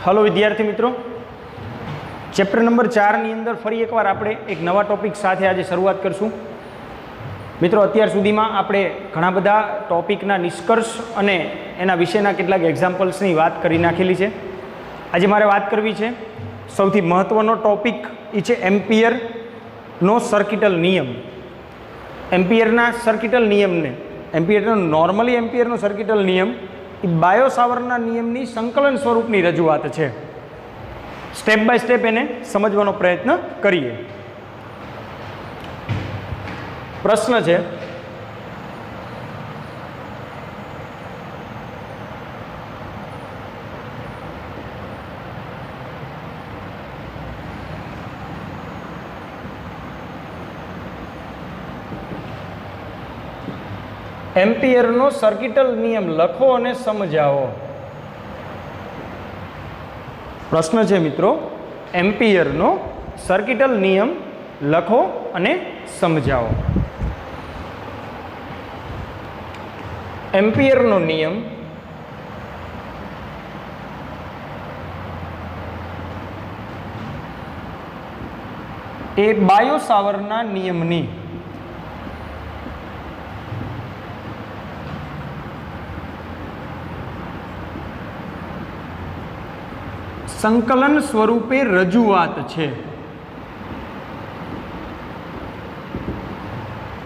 Hello विद्यार्थी मित्रों, chapter number 4 ની અંદર ફરી એકવાર આપણે એક નવા ટોપિક સાથે આજે શરૂઆત કરશું। મિત્રો, અત્યાર સુધીમાં આપણે ઘણા બધા ટોપિકના નિષ્કર્ષ અને એના વિશેના કેટલાક એક્ઝામ્પલ્સની વાત કરી નાખેલી છે। આજે મારે વાત કરવી છે સૌથી મહત્ત્વનો ટોપિક એ છે એમ્પિયરનો સર્કિટલ નિયમ। એમ્પિયરના સર્કિટલ નિયમને નોર્મલી એમ્પિયરનો સર્કિટલ નિયમ એ બાયો-સાવર્ટના નિયમની સંકલન સ્વરૂપની રજૂઆત છે। સ્ટેપ બાય સ્ટેપ એને સમજવાનો પ્રયત્ન કરીએ। પ્રશ્ન છે, એમ્પિયરનો સર્કિટલ નિયમ લખો અને સમજાવો। પ્રશ્ન છે મિત્રો, એમ્પિયરનો સર્કિટલ નિયમ લખો અને સમજાવો। એમ્પિયરનો નિયમ એ બાયો-સાવર્ટના નિયમની સંકલન સ્વરૂપે રજૂઆત છે।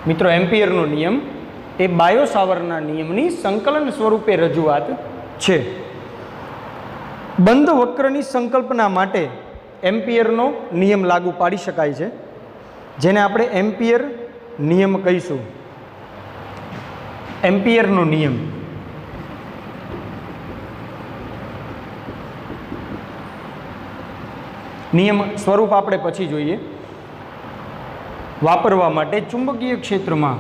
મિત્રો, એમ્પિયરનો નિયમ એ બાયો-સાવર્ટના નિયમની સંકલન સ્વરૂપે રજૂઆત છે। બંધ વક્રની સંકલ્પના માટે એમ્પિયરનો નિયમ લાગુ પાડી શકાય છે, જેને આપણે એમ્પિયર નિયમ કહીશું। એમ્પિયરનો નિયમ સ્વરૂપ આપણે પછી જોઈએ। વાપરવા માટે ચુંબકીય ક્ષેત્રમાં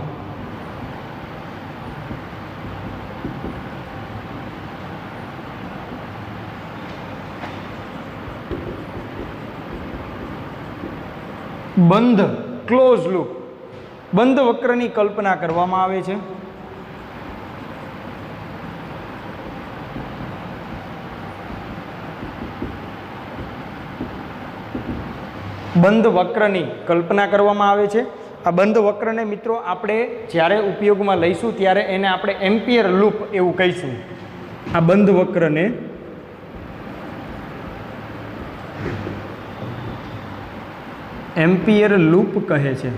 બંધ ક્લોઝ લૂપ બંધ વક્રની કલ્પના કરવામાં આવે છે। બંધ વક્રની કલ્પના કરવામાં આવે છે। આ બંધ વક્રને મિત્રો આપણે જ્યારે ઉપયોગમાં લઈશું ત્યારે એને આપણે એમ્પિયર લૂપ એવું કહીશું। આ બંધ વક્રને એમ્પિયર લૂપ કહે છે।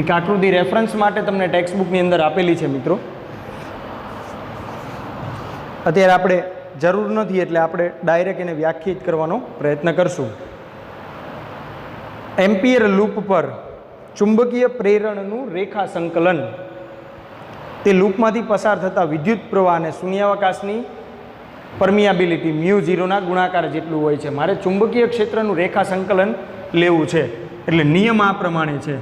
એક આકૃતિ રેફરન્સ માટે તમને ટેક્સ્ટ બુકની અંદર આપેલી છે મિત્રો। અત્યારે આપણે જરૂર નથી એટલે આપણે ડાયરેક્ટ એને વ્યાખ્યાયિત કરવાનો પ્રયત્ન કરશું। એમ્પિયર લૂપ પર ચુંબકીય પ્રેરણનું રેખા સંકલન તે લૂપમાંથી પસાર થતા વિદ્યુત પ્રવાહ અને શૂન્યાવકાશની પરમિયાબિલિટી μ0 ના ગુણાકાર જેટલું હોય છે। મારે ચુંબકીય ક્ષેત્રનું રેખા સંકલન લેવું છે, એટલે નિયમ આ પ્રમાણે છે।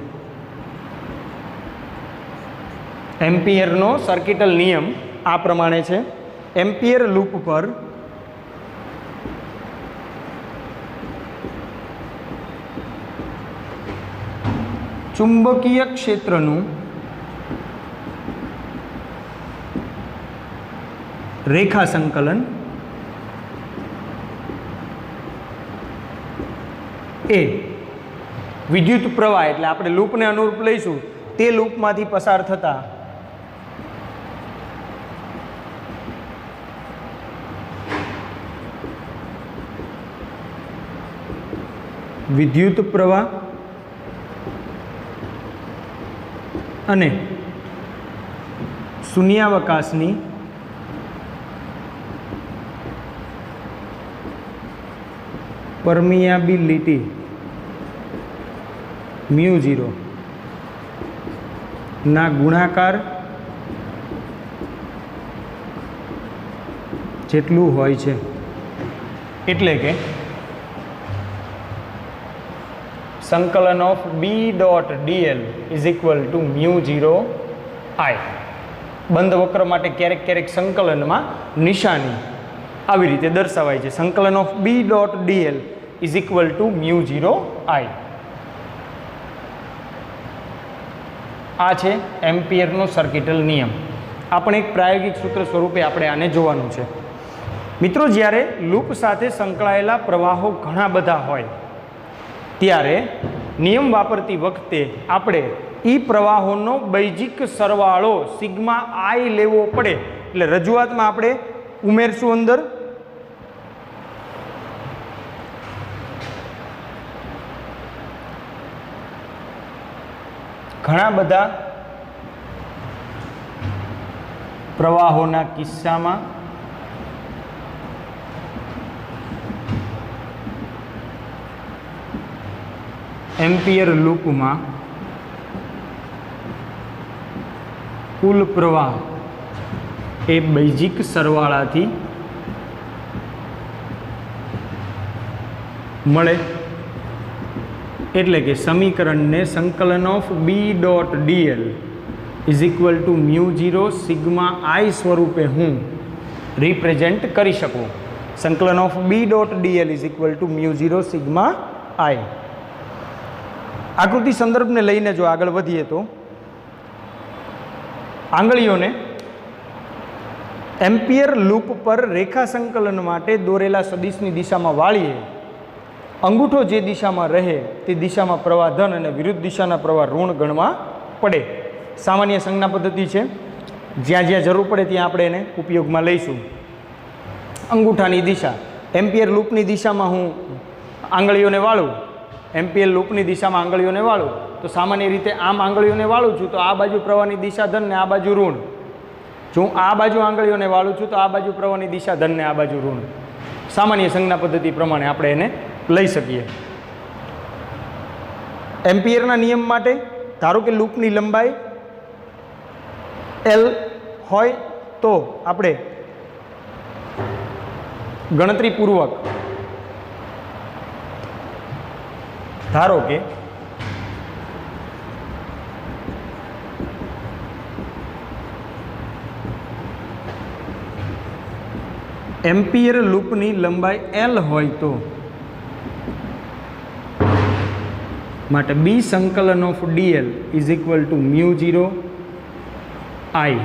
એમ્પિયરનો સર્કિટલ નિયમ આ પ્રમાણે છે। એમ્પિયર લૂપ પર ચુંબકીય ક્ષેત્રનું રેખા સંકલન એ વિદ્યુત પ્રવાહ એટલે આપણે લૂપને અનુરૂપ લઈશું તે લૂપમાંથી પસાર થતા વિદ્યુત પ્રવાહ અને શૂન્યાવકાશની પરમિયાબિલિટી μ0 ના ગુણાકાર જેટલું હોય છે। એટલે કે સંકલન of B.dl is equal two μ0I। બંધ વક્ર માટે ક્યારેક ક્યારેક સંકલનમાં નિશાની આવી રીતે દર્શાવાય છે। સંકલન of B.dl is equal two μ0I। આ છે એમ્પિયરનો સર્કિટલ નિયમ। આપણે એક પ્રાયોગિક સૂત્ર સ્વરૂપે આપણે આને જોવાનું છે। મિત્રો, જ્યારે લૂપ સાથે સંકળાયેલા પ્રવાહો ઘણા બધા હોય ત્યારે નિયમ વાપરતી વખતે આપણે એ પ્રવાહોનો બૈજિક સરવાળો સિગ્મા આઈ લેવો પડે. એટલે રજૂઆતમાં આપણે ઉમેરશું અંદર ઘણા બધા પ્રવાહોના કિસ્સામાં એમ્પિયર લૂપમાં કુલ પ્રવાહ એ બૈજિક સરવાળાથી મળે. એટલે કે સમીકરણને સંકલન of B dot DL is equal to μ0 sigma I સ્વરૂપે હું રિપ્રેઝેન્ટ કરી શકું. સંકલન of B dot DL is equal to μ0 sigma I. આકૃતિ સંદર્ભને લઈને જો આગળ વધીએ તો આંગળીઓને એમ્પિયર લૂપ પર રેખા સંકલન માટે દોરેલા સદિશની દિશામાં વાળીએ. અંગૂઠો જે દિશામાં રહે તે દિશામાં પ્રવાહ ધન અને વિરુદ્ધ દિશાના પ્રવાહ ઋણ ગણવા પડે. સામાન્ય સંજ્ઞા પદ્ધતિ છે, જ્યાં જ્યાં જરૂર પડે ત્યાં આપણે એને ઉપયોગમાં લઈશું. અંગૂઠાની દિશા, એમ્પિયર લૂપની દિશામાં હું આંગળીઓને વાળું, એમ્પિયર લૂપની દિશામાં આંગળીઓને વાળું તો સામાન્ય રીતે આમ આંગળીઓને વાળું છું તો આ બાજુ પ્રવાહની દિશા ધન ને આ બાજુ ઋણ. જો હું આ બાજુ આંગળીઓને વાળું છું તો આ બાજુ પ્રવાહની દિશા ધન ને આ બાજુ ઋણ. સામાન્ય સંજ્ઞા પદ્ધતિ પ્રમાણે આપણે એને લઈ શકીએ. એમ્પિયરના નિયમ માટે ધારો કે લૂપની લંબાઈ એલ હોય તો આપણે ગણતરીપૂર્વક ધારો કે એમ્પિયર લૂપની લંબાઈ એલ હોય તો માટે બી સંકલન of DL is equal to μ0 I.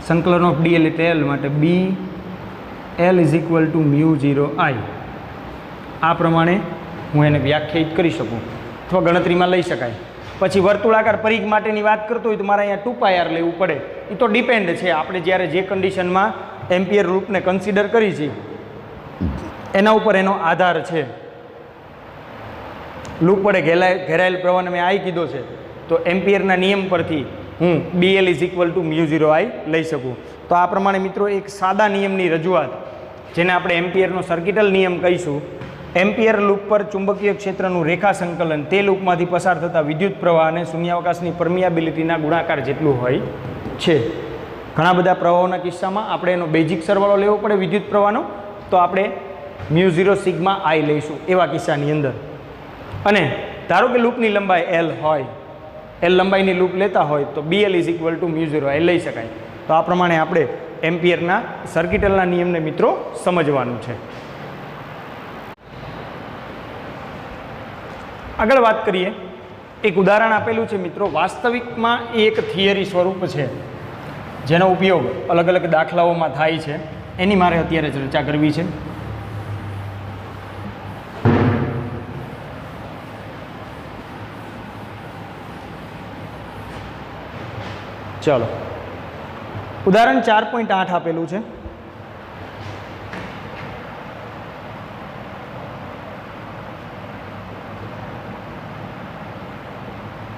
સંકલન ઓફ ડીએલ એટલે એલ માટે B L is equal to μ0 I. આ પ્રમાણે હું એને વ્યાખ્યાયિત કરી શકું અથવા ગણતરીમાં લઈ શકાય. પછી વર્તુળાકાર પરિઘ માટેની વાત કરતો હોય તો મારે અહીંયા 2πr લેવું પડે. એ તો ડિપેન્ડ છે આપણે જ્યારે જે કન્ડિશનમાં એમ્પિયર લૂપને કન્સિડર કરી છે એના ઉપર એનો આધાર છે. લૂપ વડે ઘેરાયેલ પ્રવાહને મેં આઈ કીધો છે તો એમ્પિયરના નિયમ પરથી હું BL ઇઝ ઇક્વલ ટુ μ0 આઈ લઈ શકું. તો આ પ્રમાણે મિત્રો એક સાદા નિયમની રજૂઆત, જેને આપણે એમ્પિયરનો સર્કિટલ નિયમ કહીશું. એમ્પિયર લૂપ પર ચુંબકીય ક્ષેત્રનું રેખા સંકલન તે લૂપમાંથી પસાર થતા વિદ્યુત પ્રવાહ અને શૂન્યાવકાશની પરમિયાબિલિટીના ગુણાકાર જેટલું હોય છે. ઘણા બધા પ્રવાહોના કિસ્સામાં આપણે એનો બેઝિક સરવાળો લેવો પડે વિદ્યુત પ્રવાહનો, તો આપણે μ0 સિગ્મા આઈ લઈશું એવા કિસ્સાની અંદર. અને ધારો કે લૂપની લંબાઈ એલ હોય, એલ લંબાઈની લૂપ લેતા હોય તો BL ઇઝ ઇક્વલ ટુ μ0 આઈ લઈ શકાય. તો આ પ્રમાણે આપણે એમ્પિયરના સર્કિટલના નિયમને મિત્રો સમજવાનું છે. આગળ વાત કરીએ, એક ઉદાહરણ આપેલું છે મિત્રો. વાસ્તવિકમાં એ એક થિયરી સ્વરૂપ છે જેનો ઉપયોગ અલગ અલગ દાખલાઓમાં થાય છે, એની મારે અત્યારે ચર્ચા કરવી છે. ચાલો, ઉદાહરણ 4.8 આપેલું છે.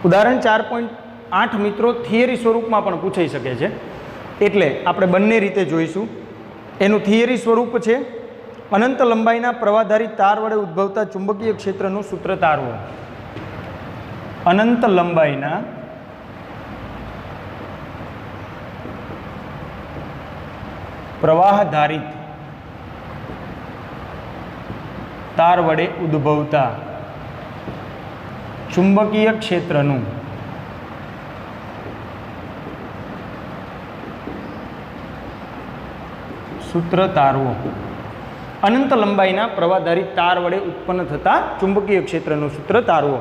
ઉદાહરણ 4.8 મિત્રો થિયરી સ્વરૂપમાં પણ પૂછાઈ શકે છે, એટલે આપણે બંને રીતે જોઈશું. એનું થિયરી સ્વરૂપ છે અનંત લંબાઈના પ્રવાહધારી તાર વડે ઉદ્ભવતા ચુંબકીય ક્ષેત્રનું સૂત્ર તારવું. અનંત લંબાઈના પ્રવાહધારિત તાર વડે ઉદ્ભવતા ચુંબકીય ક્ષેત્રનું સૂત્ર તારવું. અનંત લંબાઈના પ્રવાહધારિત તાર વડે ઉત્પન્ન થતા ચુંબકીય ક્ષેત્રનું સૂત્ર તારવું.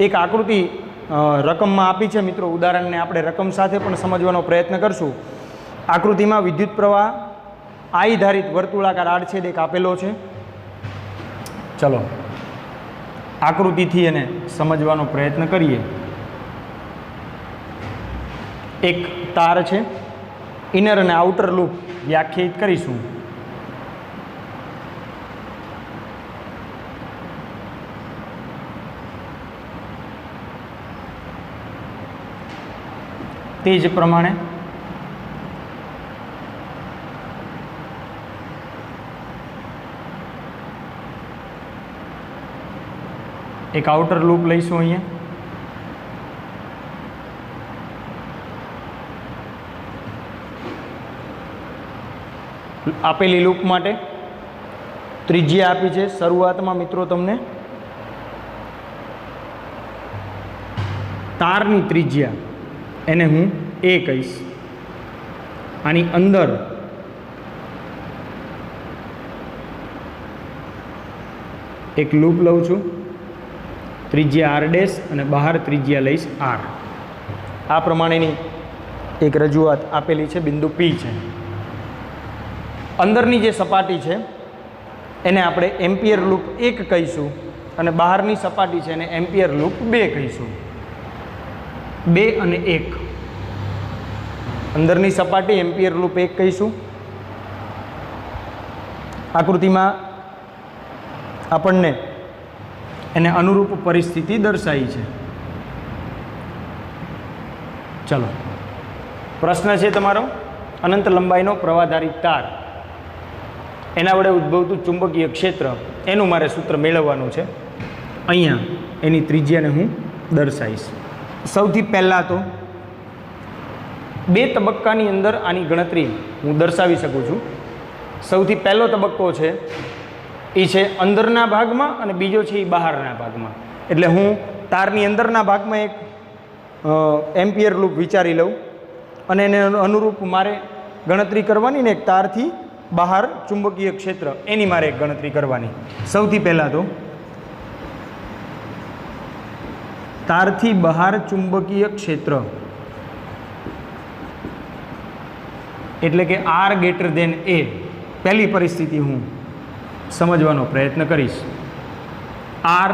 એક આકૃતિ રકમમાં આપી છે મિત્રો. ઉદાહરણને આપણે રકમ સાથે પણ સમજવાનો પ્રયત્ન કરશું. આકૃતિમાં વિદ્યુત પ્રવાહ આઈ ધારિત વર્તુળાકાર આડછેદ એક આપેલો છે. ચલો આકૃતિથી એને સમજવાનો પ્રયત્ન કરીએ. એક તાર છે, ઇનર અને આઉટર લૂપ વ્યાખ્યાયિત કરીશું. તે જ પ્રમાણે એક આઉટર લૂપ લઈશું. અહીંયા આપેલી લૂપ માટે ત્રિજ્યા આપી છે. શરૂઆતમાં મિત્રો તમને તારની ત્રિજ્યા એને હું એ કહીશ. આની અંદર એક લૂપ લઉં છું, ત્રિજ્યા આર ડેશ અને બહાર ત્રિજ્યા લઈશ આર. આ પ્રમાણેની એક રજૂઆત આપેલી છે. બિંદુ પી છે. અંદરની જે સપાટી છે એને આપણે એમ્પિયર લૂપ 1 કહીશું અને બહારની સપાટી છે એને એમ્પિયર લૂપ 2 કહીશું. 2 અને 1. અંદરની સપાટી એમ્પિયર લૂપ 1 કહીશું. આકૃતિમાં આપણને એને અનુરૂપ પરિસ્થિતિ દર્શાવી છે. ચલો પ્રશ્ન છે તમારો, અનંત લંબાઈનો પ્રવાહધારિત તાર, એના વડે ઉદ્ભવતું ચુંબકીય ક્ષેત્ર, એનું મારે સૂત્ર મેળવવાનું છે. અહીંયા એની ત્રિજ્યાને હું દર્શાવીશ. સૌથી પહેલાં તો 2 તબક્કાની અંદર આની ગણતરી હું દર્શાવી શકું છું. સૌથી પહેલો તબક્કો છે એ છે અંદરના ભાગમાં અને બીજો છે એ બહારના ભાગમાં. એટલે હું તારની અંદરના ભાગમાં એક એમ્પિયર લૂપ વિચારી લઉં અને એને અનુરૂપ મારે ગણતરી કરવાની ને એક તારથી બહાર ચુંબકીય ક્ષેત્ર એની મારે એક ગણતરી કરવાની. સૌથી પહેલાં તો તારથી બહાર ચુંબકીય ક્ષેત્ર એટલે કે આર ગ્રેટર ધેન એ. પહેલી પરિસ્થિતિ હું સમજવાનો પ્રયત્ન કરીશ. આર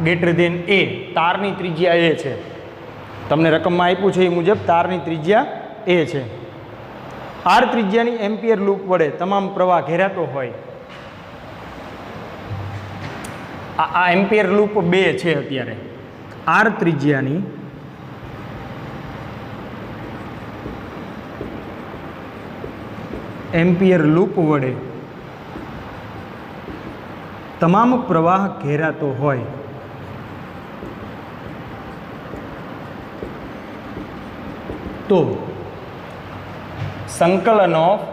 ગ્રેટર ધેન એ, તારની ત્રિજ્યા એ છે. તમને રકમમાં આપ્યું છે એ મુજબ તારની ત્રિજ્યા એ છે. આર ત્રિજ્યાની એમ્પિયર લૂપ વડે તમામ પ્રવાહ ઘેરાતો હોય. આ એમ્પિયર લૂપ 2 છે. અત્યારે આર ત્રિજ્યાની એમ્પિયર લૂપ વડે તમામ પ્રવાહ ઘેરાતો હોય તો સંકલન of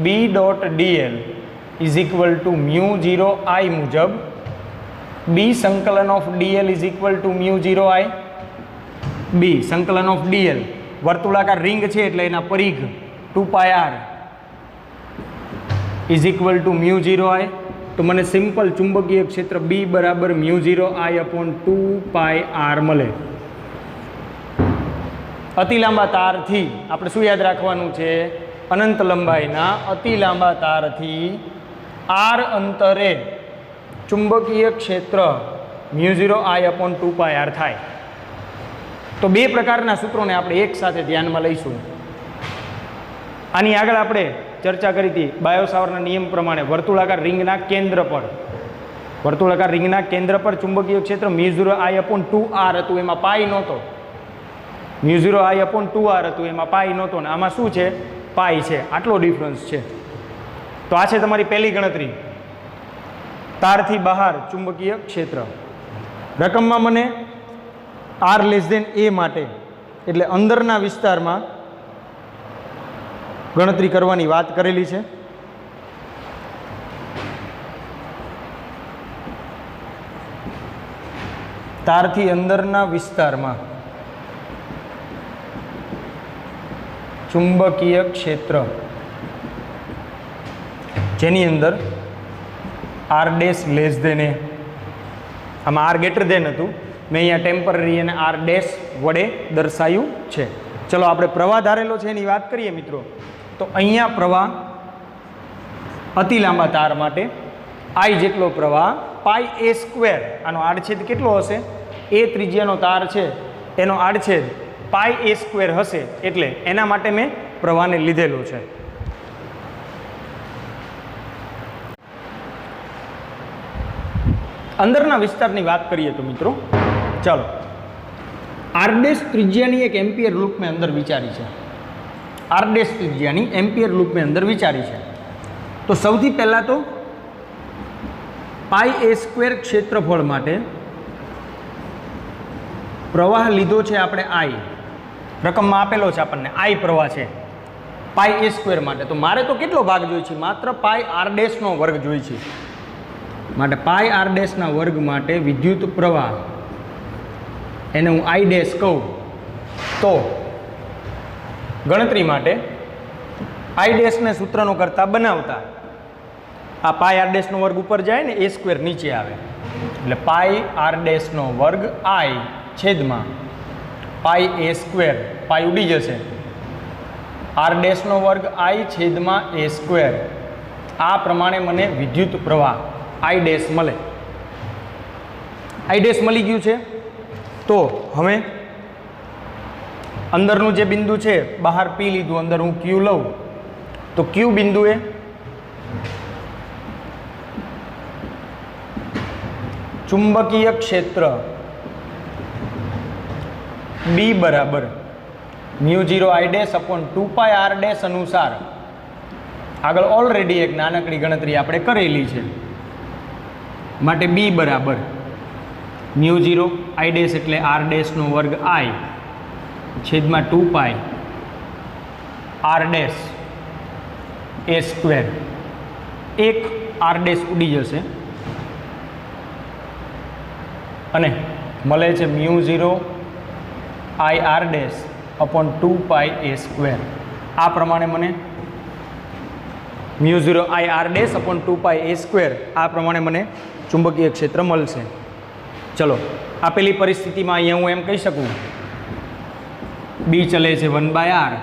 B dot DL is equal to mu 0 I મુજબ બી સંકલન of DL is equal to mu 0 I. B સંકલન ઓફ ડીએલ વર્તુળાકાર રિંગ છે એટલે એના પરિઘ 2πr is equal to mu 0 આઈ. તો મને સિમ્પલ ચુંબકીય ક્ષેત્ર બી બરાબર મ્યુ 0 આઈ અપોન 2πr મળે. અતિ લાંબા તારથી આપણે શું યાદ રાખવાનું છે? અનંત લંબાઈના અતિ લાંબા તારથી આર અંતરે ચુંબકીય ક્ષેત્ર મ્યુ 0 આઈ અપોન 2πr થાય. તો 2 પ્રકારના સૂત્રોને આપણે એક સાથે ધ્યાનમાં લઈશું. આની આગળ આપણે ચર્ચા કરી હતી બાયો-સાવરના નિયમ પ્રમાણે વર્તુળાકાર રિંગના કેન્દ્ર પર ચુંબકીય ક્ષેત્ર મ્યુ 0 આઈ અપોન 2r હતું, એમાં પાઈ નહોતો. મ્યુ 0 આઈ અપોન 2r હતું, એમાં પાઈ નહોતો ને આમાં શું છે? પાઈ છે. આટલો ડિફરન્સ છે. તો આ છે તમારી પહેલી ગણતરી, તારથી બહાર ચુંબકીય ક્ષેત્ર. રકમમાં મને આર લેસ ધેન એ માટે એટલે અંદરના વિસ્તારમાં ગણતરી કરવાની વાત કરેલી છે. તારથી અંદરના વિસ્તારમાં ચુંબકીય ક્ષેત્ર જેની અંદર આર ડેશ લેસ ધેન એ, આમાં આર ગ્રેટર ધેન હતું, મેં અહીંયા ટેમ્પરરી અને આર ડેશ વડે દર્શાવ્યું છે. ચલો આપણે પ્રવાહ ધારેલો છે એની વાત કરીએ મિત્રો. તો અહીંયા પ્રવાહ અતિ લાંબા તાર માટે I જેટલો પ્રવાહ પાઈ એ સ્ક્વેર, આનો આડછેદ કેટલો હશે? એ ત્રિજ્યાનો તાર છે એનો આડછેદ પાઈ એ સ્ક્વેર હશે, એટલે એના માટે મેં પ્રવાહને લીધેલો છે. અંદરના વિસ્તારની વાત કરીએ તો મિત્રો, ચાલો આર ડેશ ત્રિજ્યાની એક એમ્પિયર લૂપ મેં અંદર વિચારી છે. આર ડેશ ત્રિજ્યાની એમ્પિયર લૂપ મેં અંદર વિચારી છે. તો સૌથી પહેલાં તો પાઈ એ સ્ક્વેર ક્ષેત્રફળ માટે પ્રવાહ લીધો છે આપણે I, રકમમાં આપેલો છે આપણને I પ્રવાહ છે પાઈ એ સ્ક્વેર માટે. તો મારે તો કેટલો ભાગ જોઈએ છે? માત્ર પાઈ આર ડેશનો વર્ગ જોઈએ છે. માટે પાઈ આર ડેશના વર્ગ માટે વિદ્યુત પ્રવાહ એને હું I ડેશ કહું, તો ગણતરી માટે I ડેશને સૂત્રનો કરતા બનાવતા આ પાઈ આર ડેશનો વર્ગ ઉપર જાય ને, એ સ્ક્વેર નીચે આવે, એટલે પાઈ આર ડેશનો વર્ગ I છેદમાં પાઈ એ સ્ક્વેર, પાઈ ઉડી જશે, આર ડેશનો વર્ગ I છેદમાં એ સ્ક્વેર. આ પ્રમાણે મને વિદ્યુત પ્રવાહ I ડેશ મળે. I ડેશ મળી ગયું છે. તો હવે અંદરનું જે બિંદુ છે, બહાર P લીધું, અંદર હું Q લઉં, તો Q બિંદુએ ચુંબકીય ક્ષેત્ર B બરાબર μ0 I dash upon 2 pi R dash અનુસાર, આગળ ઓલરેડી એક નાનકડી ગણતરી આપણે કરેલી છે, માટે B બરાબર μ0 I ડેશ એટલે આર ડેશનો વર્ગ I છેદમાં 2 pi R dash a square. એક આર ડેશ ઉડી જશે અને મળે છે μ0 I R dash upon 2 pi a square. આ પ્રમાણે મને μ0 I R dash upon 2 pi a square, આ પ્રમાણે મને ચુંબકીય ક્ષેત્ર મળશે. ચલો, આપેલી પરિસ્થિતિમાં અહીંયા હું એમ કહી શકું B ચલે છે 1/r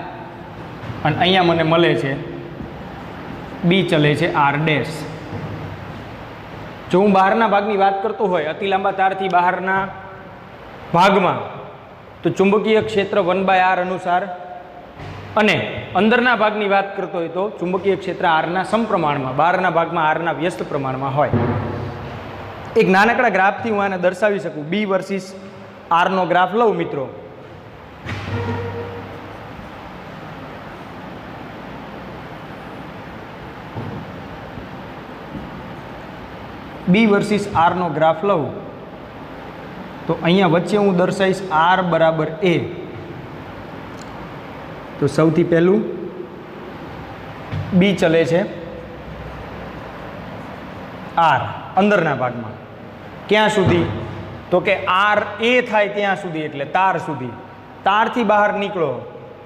અને અહીંયા મને મળે છે B ચલે છે આર ડેશ. જો હું બહારના ભાગની વાત કરતો હોય, અતિ લાંબા તારથી બહારના ભાગમાં, તો ચુંબકીય ક્ષેત્ર 1/r અનુસાર, અને અંદરના ભાગની વાત કરતો હોય તો ચુંબકીય ક્ષેત્ર આરના સમપ્રમાણમાં, બહારના ભાગમાં આરના વ્યસ્ત પ્રમાણમાં હોય. એક નાનકડા ગ્રાફથી હું આને દર્શાવી શકું. B વર્સિસ આરનો ગ્રાફ લઉં મિત્રો. B વર્સિસ આરનો ગ્રાફ લઉં તો અહીંયા વચ્ચે હું દર્શાવીશ R બરાબર A. તો સૌથી પહેલું B ચલે છે R અંદરના ભાગમાં. ક્યાં સુધી? તો કે R A થાય ત્યાં સુધી, એટલે તાર સુધી. તારથી બહાર નીકળો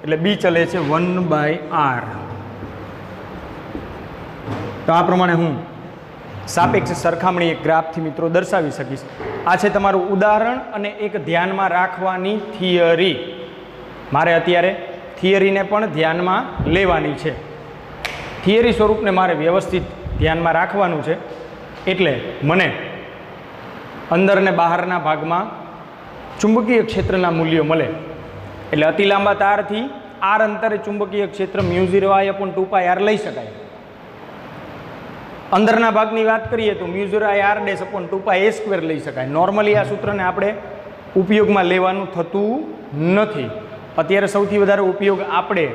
એટલે B ચલે છે 1/r. તો આ પ્રમાણે હું સાપેક્ષ સરખામણી એક ગ્રાફથી મિત્રો દર્શાવી શકીશ. આ છે તમારું ઉદાહરણ અને એક ધ્યાનમાં રાખવાની થિયરી. મારે અત્યારે થિયરીને પણ ધ્યાનમાં લેવાની છે. થિયરી સ્વરૂપને મારે વ્યવસ્થિત ધ્યાનમાં રાખવાનું છે, એટલે મને અંદર ને બહારના ભાગમાં ચુંબકીય ક્ષેત્રના મૂલ્યો મળે. એટલે અતિ લાંબા તારથી આર અંતરે ચુંબકીય ક્ષેત્ર μ0I/2πr લઈ શકાય. અંદરના ભાગની વાત કરીએ તો μ0I/2πa² લઈ શકાય. નોર્મલી આ સૂત્રને આપણે ઉપયોગમાં લેવાનું થતું નથી. અત્યારે સૌથી વધારે ઉપયોગ આપણે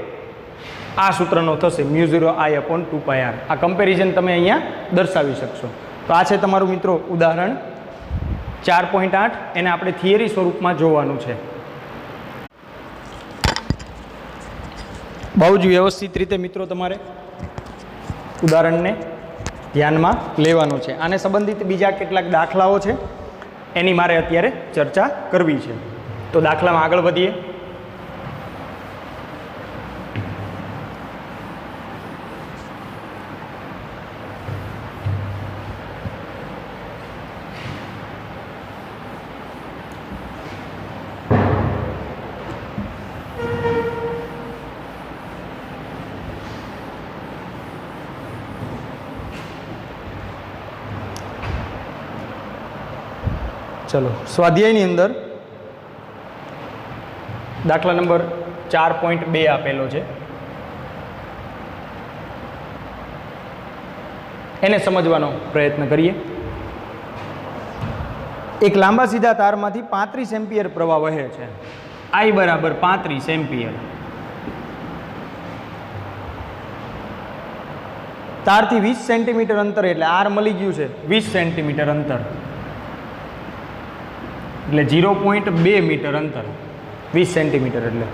આ સૂત્રનો થશે μ0I/2πr. આ કમ્પેરિઝન તમે અહીંયા દર્શાવી શકશો. તો આ છે તમારું મિત્રો ઉદાહરણ 4.8. એને આપણે થિયરી સ્વરૂપમાં જોવાનું છે. બહુ જ વ્યવસ્થિત રીતે મિત્રો તમારે ઉદાહરણને ધ્યાનમાં લેવાનું છે. આને સંબંધિત બીજા કેટલાક દાખલાઓ છે, એની મારે અત્યારે ચર્ચા કરવી છે. તો દાખલામાં આગળ વધીએ. ચલો સ્વાધ્યાયની અંદર દાખલા નંબર 4.2 આપેલો છે, એને સમજવાનો પ્રયત્ન કરીએ. એક લાંબા સીધા તારમાંથી 35 એમ્પિયર પ્રવાહ વહે છે. I બરાબર 35 એમ્પિયર. તારથી 20 સેન્ટીમીટર અંતર, એટલે આર મળી ગયું છે 20 સેન્ટીમીટર અંતર, એટલે 0.2 મીટર અંતર, 20 સેન્ટીમીટર એટલે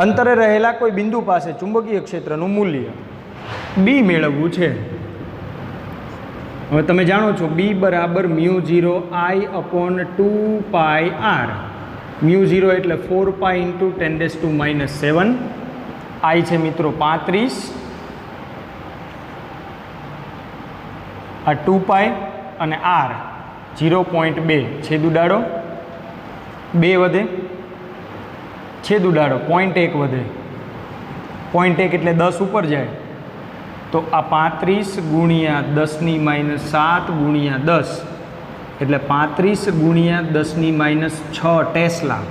અંતરે રહેલા કોઈ બિંદુ પાસે ચુંબકીય ક્ષેત્રનું મૂલ્ય બી મેળવવું છે. હવે તમે જાણો છો બી બરાબર μ0 I/2πr. μ0 એટલે 4π × 10⁻⁷. I છે મિત્રો 35, આ 2π અને r 0.2, છેદ ઉડાડો 2 વધે, છેદ ઉડાડો 0.1 વધે, 0.1 એટલે 10 ઉપર જાય, તો આ 35 × 10⁻⁷ × 10 એટલે 35 × 10⁻6 ટેસ્લા.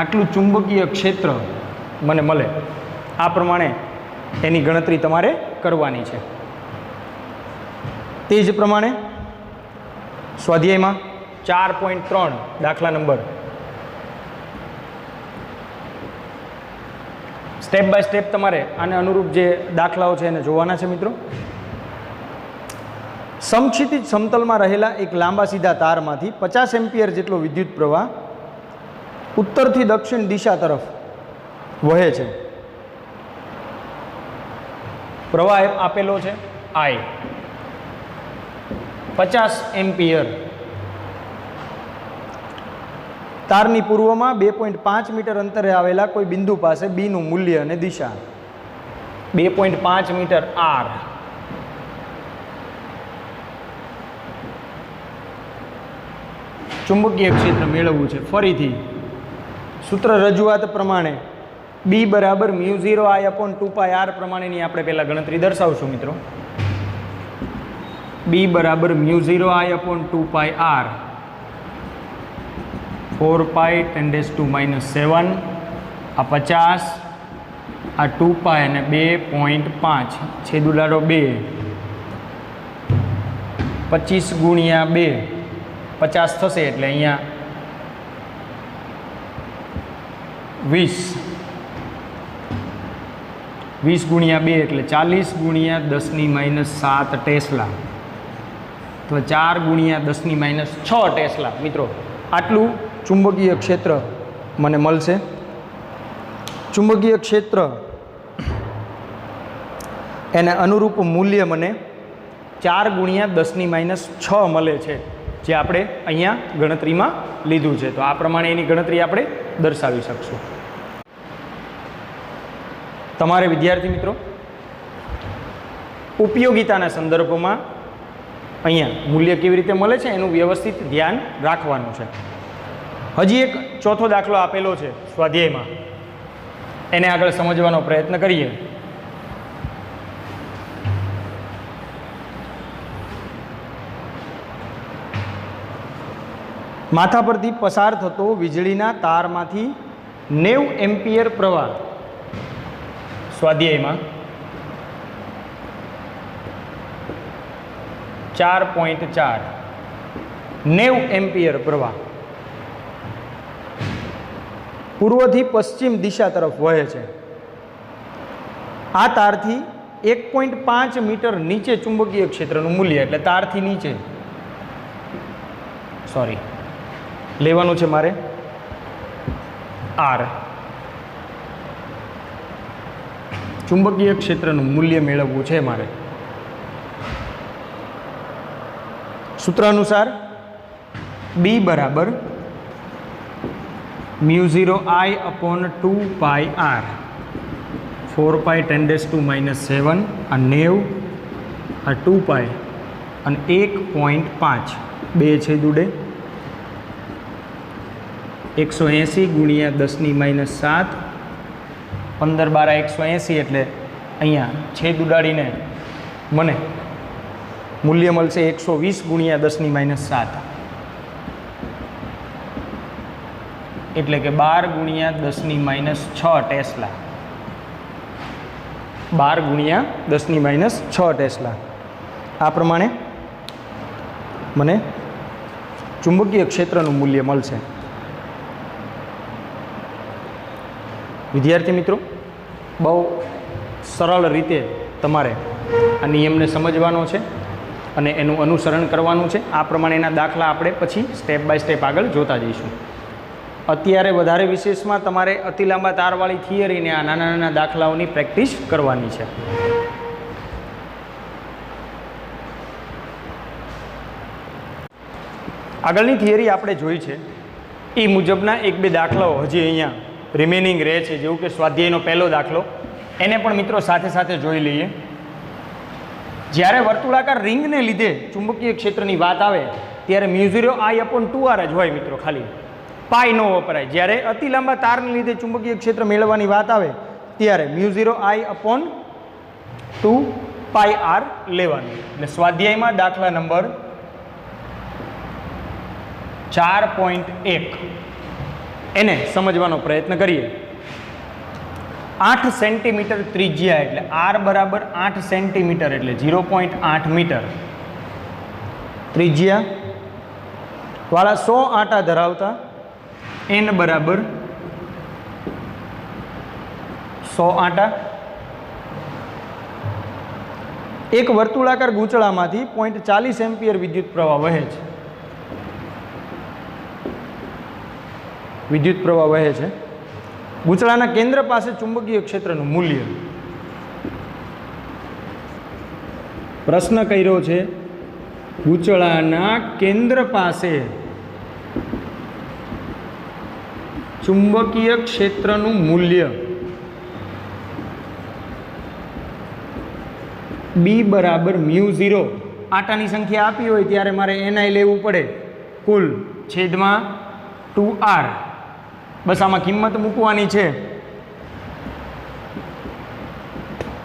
આટલું ચુંબકીય ક્ષેત્ર મને મળે. આ પ્રમાણે એની ગણતરી તમારે કરવાની છે. તે જ પ્રમાણે સ્વાધ્યાયમાં 4.3 દાખલા નંબર સ્ટેપ બાય સ્ટેપ તમારે આને અનુરૂપ જે દાખલાઓ છે એને જોવાના છે મિત્રો. સમક્ષિતિજ સમતલમાં રહેલા એક લાંબા સીધા તારમાંથી 50 એમ્પિયર જેટલો વિદ્યુત પ્રવાહ ઉત્તરથી દક્ષિણ દિશા તરફ વહે છે. પ્રવાહ આપેલો છે I, 50 એમ્પિયર. તારની પૂર્વમાં 2.5 મીટર અંતરે આવેલા કોઈ બિંદુ પાસે બીનું મૂલ્ય અને દિશા 2.5 મીટર R. ચુંબકીય ક્ષેત્ર મેળવવું છે. ફરીથી સૂત્ર રજૂઆત પ્રમાણે બી બરાબર μ0 I/2πr પ્રમાણેની આપણે પહેલાં ગણતરી દર્શાવશું મિત્રો. બી બરાબર μ0 I/2πr, 4π × 10⁻⁷, આ 50, આ 2π અને 2.5, છેદ ઉડાડો 2, 25 × 2 50 થશે, એટલે અહીંયા 20, 20 × 2 એટલે 40 × 10⁻⁷ ટેસ્લા, તો 4 × 10⁻6 ટેસ્લા. મિત્રો આટલું ચુંબકીય ક્ષેત્ર મને મળશે. ચુંબકીય ક્ષેત્ર એને અનુરૂપ મૂલ્ય મને 4 × 10⁻6 મળે છે, જે આપણે અહીંયા ગણતરીમાં લીધું છે. તો આ પ્રમાણે એની ગણતરી આપણે દર્શાવી શકશું. તમારે વિદ્યાર્થી મિત્રો ઉપયોગિતાના સંદર્ભમાં અહીંયા મૂલ્ય કેવી રીતે મળે છે એનું વ્યવસ્થિત ધ્યાન રાખવાનું છે. હજી એક ચોથો દાખલો આપેલો છે સ્વાધ્યાયમાં, એને આગળ સમજવાનો પ્રયત્ન કરીએ. માથા પરથી પસાર થતો વીજળીના તારમાંથી 90 એમ્પિયર પ્રવાહ સ્વાધ્યાયમાં 4.4 90 એમ્પિયર પ્રવાહ પૂર્વથી પશ્ચિમ દિશા તરફ વહે છે. આ તારથી 1.5 મીટર નીચે ચુંબકીય ક્ષેત્રનું મૂલ્ય, એટલે તારથી નીચે લેવાનું છે મારે R. ચુંબકીય ક્ષેત્રનું મૂલ્ય મેળવવું છે મારે. સૂત્ર અનુસાર B બરાબર μ0 I/2πr, 4π × 10⁻⁷, આ 90, આ 2π અને 1.5, 2 છેદ ઉડે, 180 × 10⁻⁷, 15 12 180, એટલે અહીંયા છેદ ઉડાડીને મને મૂલ્ય મળશે 120 ગુણ્યા 10⁻7, એટલે કે 12 ગુણ્યા 10⁻6 ટેસ્લા, 12 ગુણ્યા 10⁻6 ટેસ્લા. આ પ્રમાણે મને ચુંબકીય ક્ષેત્રનું મૂલ્ય મળશે. વિદ્યાર્થી મિત્રો, બહુ સરળ રીતે તમારે આ નિયમને સમજવાનો છે અને એનું અનુસરણ કરવાનું છે. આ પ્રમાણેના દાખલા આપણે પછી સ્ટેપ બાય સ્ટેપ આગળ જોતા જઈશું. અત્યારે વધારે વિશેષમાં તમારે અતિ લાંબા તારવાળી થિયરીને આ નાના નાના દાખલાઓની પ્રેક્ટિસ કરવાની છે. આગળની થિયરી આપણે જોઈ છે એ મુજબના એક બે દાખલાઓ હજી અહીંયા રિમેનિંગ રહે છે, જેવું કે સ્વાધ્યાયનો પહેલો દાખલો, એને પણ મિત્રો સાથે સાથે જોઈ લઈએ. જ્યારે વર્તુળાકાર રિંગને લીધે ચુંબકીય ક્ષેત્રની વાત આવે ત્યારે μ0I/2r જ હોય મિત્રો, ખાલી પાઈ ન વપરાય. જ્યારે અતિ લાંબા તારને લીધે ચુંબકીય ક્ષેત્ર મેળવવાની વાત આવે ત્યારે μ0I/2πr લેવાનું. એટલે સ્વાધ્યાયમાં દાખલા નંબર 4.1 એને સમજવાનો પ્રયત્ન કરીએ. 8 સેન્ટીમીટર ત્રિજ્યા એટલે r બરાબર 8 સેન્ટીમીટર એટલે 0.8 મીટર ત્રિજ્યા વાળા 100 આંટા ધરાવતા n બરાબર 100 આંટા એક વર્તુળાકાર ગૂંચળામાંથી 0.40 એમ્પિયર વિદ્યુત પ્રવાહ વહે છે. વિદ્યુત પ્રવાહ વહે છે. ગૂંચળાના કેન્દ્ર પાસે ચુંબકીય ક્ષેત્રનું મૂલ્ય. પ્રશ્ન કર્યો છે ગૂંચળાના કેન્દ્ર પાસે ચુંબકીય ક્ષેત્રનું મૂલ્ય B બરાબર μ0. આટાની સંખ્યા આપી હોય ત્યારે મારે NI લેવું પડે કુલ છેદમાં 2r. બસ આમાં કિંમત મૂકવાની છે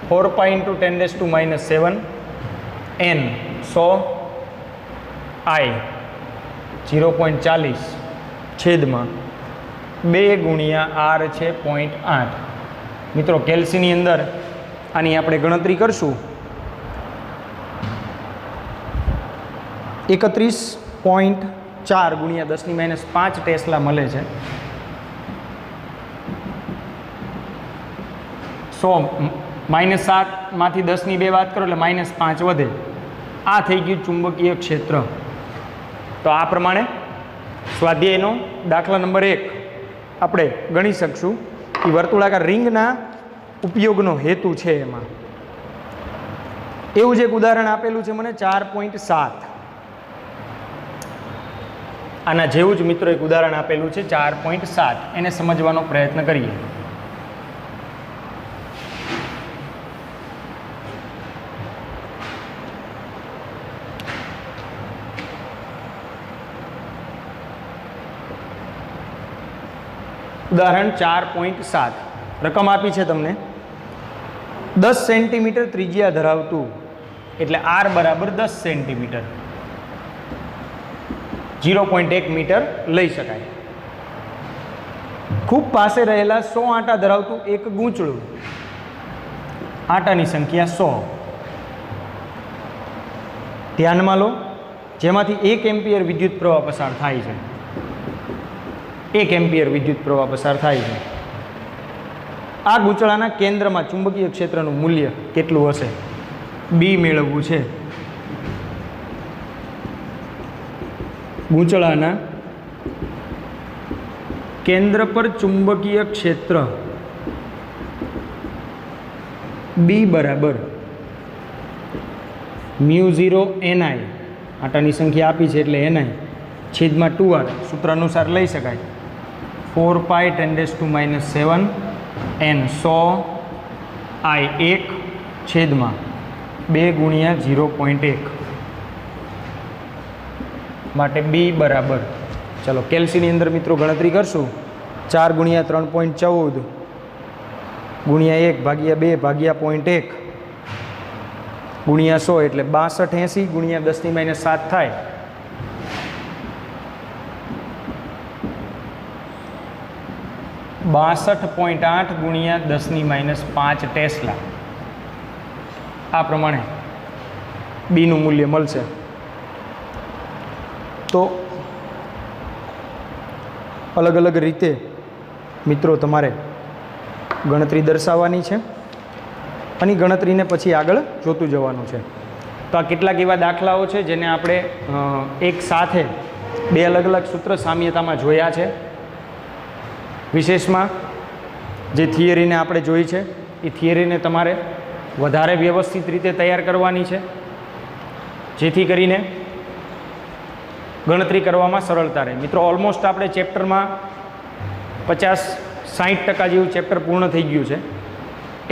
4π × 10⁻⁷ n 100 I 0.40 છેદમાં 2 ગુણ્યા r છે 0.8. મિત્રો કેલ્સીની અંદર આની આપણે ગણતરી કરશું 31.4 ગુણ્યા 10⁻5 ટેસ્લા મળે છે. 100 -7 માંથી 10ની 2 વાત કરો એટલે -5 વધે. આ થઈ ગયું ચુંબકીય ક્ષેત્ર. તો આ પ્રમાણે સ્વાધ્યાયનો દાખલા નંબર 1 આપણે ગણી શકશું કે વર્તુળાકાર રિંગના ઉપયોગનો હેતુ છે. એમાં એવું જ એક ઉદાહરણ આપેલું છે મને 4.7. આના જેવું જ મિત્રો એક ઉદાહરણ આપેલું છે 4.7. એને સમજવાનો પ્રયત્ન કરીએ. ઉદાહરણ 4.7. રકમ આપી છે તમને 10 સેન્ટીમીટર ત્રિજ્યા ધરાવતું એટલે r બરાબર 10 સેન્ટીમીટર 0.1 મીટર લઈ શકાય. ખૂબ પાસે રહેલા 100 આંટા ધરાવતું એક ગૂંચળું, આંટાની સંખ્યા 100 ધ્યાનમાં લો, જેમાંથી 1 એમ્પિયર વિદ્યુત પ્રવાહ પસાર થાય છે. 1 એમ્પિયર વિદ્યુત પ્રવાહ પસાર થાય છે. આ ગૂંચળાના કેન્દ્રમાં ચુંબકીય ક્ષેત્રનું મૂલ્ય કેટલું હશે? B મેળવવું છે. ગૂંચળાના કેન્દ્ર પર ચુંબકીય ક્ષેત્ર B બરાબર μ0 NI, આટાની સંખ્યા આપી છે એટલે NI છેદમાં 2r સૂત્ર અનુસાર લઈ શકાય. 4π × 10⁻⁷ n 100 I 1 છેદમાં 2 ગુણ્યા 0.1 માટે B બરાબર, ચલો કેલ્સીની અંદર મિત્રો ગણતરી કરશું. 4 ગુણ્યા 3.14 ગુણ્યા 1 ભાગ્યા 2 ભાગ્યા 0.1 ગુણ્યા 100 એટલે 62 80 ગુણ્યા 10⁻7 થાય 62.8 ગુણ્યા 10⁻5 ટેસ્લા. આ પ્રમાણે બીનું મૂલ્ય મળશે. તો અલગ અલગ રીતે મિત્રો તમારે ગણતરી દર્શાવવાની છે અને ગણતરીને પછી આગળ જોતું જવાનું છે. તો આ કેટલાક એવા દાખલાઓ છે જેને આપણે એક સાથે બે અલગ અલગ સૂત્ર સામ્યતામાં જોયા છે. વિશેષમાં જે થિયરીને આપણે જોઈ છે એ થિયરીને તમારે વધારે વ્યવસ્થિત રીતે તૈયાર કરવાની છે, જેથી કરીને ગણતરી કરવામાં સરળતા રહે. મિત્રો ઓલમોસ્ટ આપણે ચેપ્ટરમાં 50-60% જેવું ચેપ્ટર પૂર્ણ થઈ ગયું છે.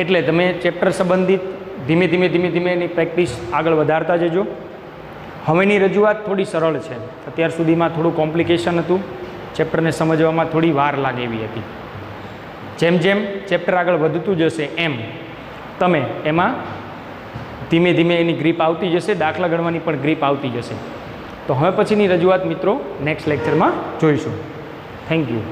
એટલે તમે ચેપ્ટર સંબંધિત ધીમે ધીમે એની પ્રેક્ટિસ આગળ વધારતા જજો. હવેની રજૂઆત થોડી સરળ છે. અત્યાર સુધીમાં થોડું કોમ્પ્લિકેશન હતું, ચેપ્ટરને સમજવામાં થોડી વાર લાગે એવી હતી. જેમ જેમ ચેપ્ટર આગળ વધતું જશે એમ તમે એમાં ધીમે એની ગ્રીપ આવતી જશે, દાખલા ગણવાની પણ ગ્રીપ આવતી જશે. તો હવે પછીની રજૂઆત મિત્રો નેક્સ્ટ લેક્ચરમાં જોઈશું. Thank you.